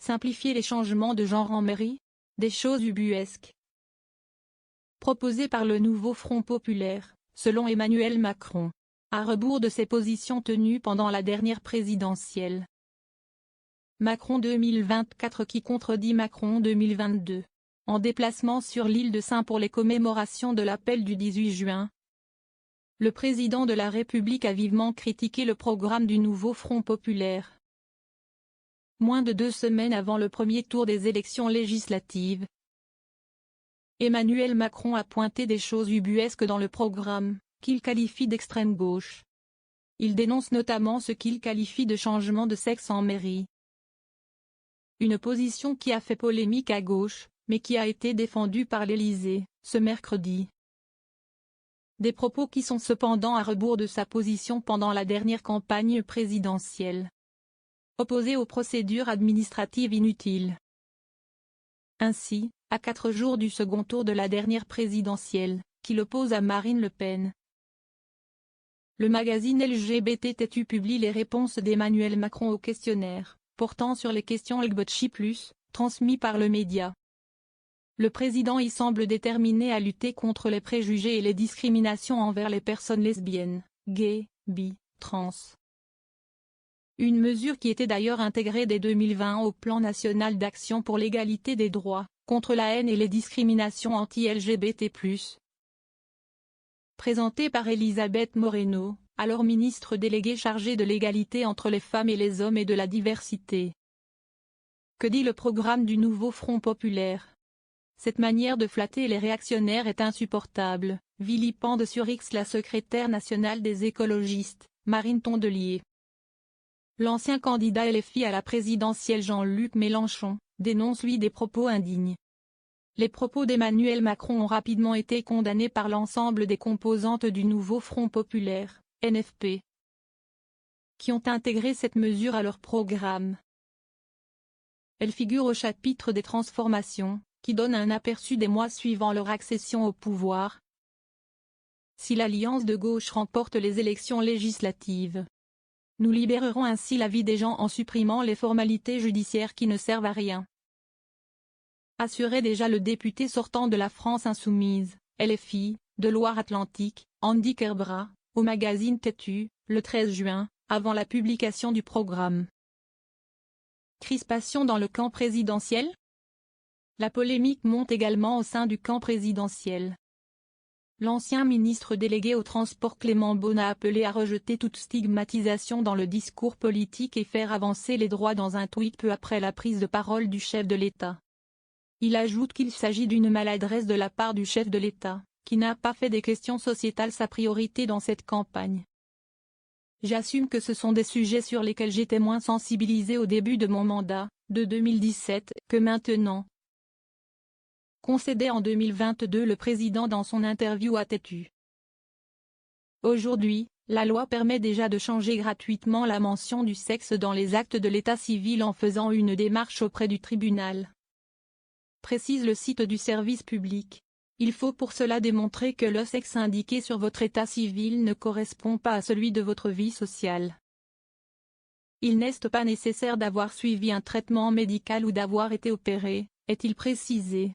Simplifier les changements de genre en mairie? Des choses ubuesques. Proposé par le nouveau Front populaire, selon Emmanuel Macron, à rebours de ses positions tenues pendant la dernière présidentielle. Macron 2024 qui contredit Macron 2022. En déplacement sur l'île de Sein pour les commémorations de l'appel du 18 juin, le président de la République a vivement critiqué le programme du nouveau Front populaire. Moins de 2 semaines avant le premier tour des élections législatives, Emmanuel Macron a pointé des choses ubuesques dans le programme, qu'il qualifie d'extrême gauche. Il dénonce notamment ce qu'il qualifie de changement de sexe en mairie. Une position qui a fait polémique à gauche, mais qui a été défendue par l'Élysée, ce mercredi. Des propos qui sont cependant à rebours de sa position pendant la dernière campagne présidentielle. Opposé aux procédures administratives inutiles. Ainsi, à 4 jours du second tour de la dernière présidentielle, qui l'oppose à Marine Le Pen, le magazine LGBT Têtu publie les réponses d'Emmanuel Macron au questionnaire, portant sur les questions LGBT+, transmis par le média. Le président y semble déterminé à lutter contre les préjugés et les discriminations envers les personnes lesbiennes, gays, bi, trans. Une mesure qui était d'ailleurs intégrée dès 2020 au Plan national d'action pour l'égalité des droits, contre la haine et les discriminations anti-LGBT+. Présentée par Elisabeth Moreno, alors ministre déléguée chargée de l'égalité entre les femmes et les hommes et de la diversité. Que dit le programme du nouveau Front populaire? Cette manière de flatter les réactionnaires est insupportable, vilipende sur X la secrétaire nationale des écologistes, Marine Tondelier. L'ancien candidat LFI à la présidentielle Jean-Luc Mélenchon, dénonce lui des propos indignes. Les propos d'Emmanuel Macron ont rapidement été condamnés par l'ensemble des composantes du nouveau Front populaire, NFP, qui ont intégré cette mesure à leur programme. Elle figure au chapitre des transformations, qui donne un aperçu des mois suivant leur accession au pouvoir. Si l'alliance de gauche remporte les élections législatives, nous libérerons ainsi la vie des gens en supprimant les formalités judiciaires qui ne servent à rien. Assurait déjà le député sortant de la France insoumise, LFI, de Loire-Atlantique, Andy Kerbrat, au magazine Têtu, le 13 juin, avant la publication du programme. Crispation dans le camp présidentiel? La polémique monte également au sein du camp présidentiel. L'ancien ministre délégué au transport Clément Beaune a appelé à rejeter toute stigmatisation dans le discours politique et faire avancer les droits dans un tweet peu après la prise de parole du chef de l'État. Il ajoute qu'il s'agit d'une maladresse de la part du chef de l'État, qui n'a pas fait des questions sociétales sa priorité dans cette campagne. J'assume que ce sont des sujets sur lesquels j'étais moins sensibilisé au début de mon mandat, de 2017, que maintenant. Concédait en 2022 le président dans son interview à Têtu. Aujourd'hui, la loi permet déjà de changer gratuitement la mention du sexe dans les actes de l'état civil en faisant une démarche auprès du tribunal. Précise le site du service public. Il faut pour cela démontrer que le sexe indiqué sur votre état civil ne correspond pas à celui de votre vie sociale. Il n'est pas nécessaire d'avoir suivi un traitement médical ou d'avoir été opéré, est-il précisé.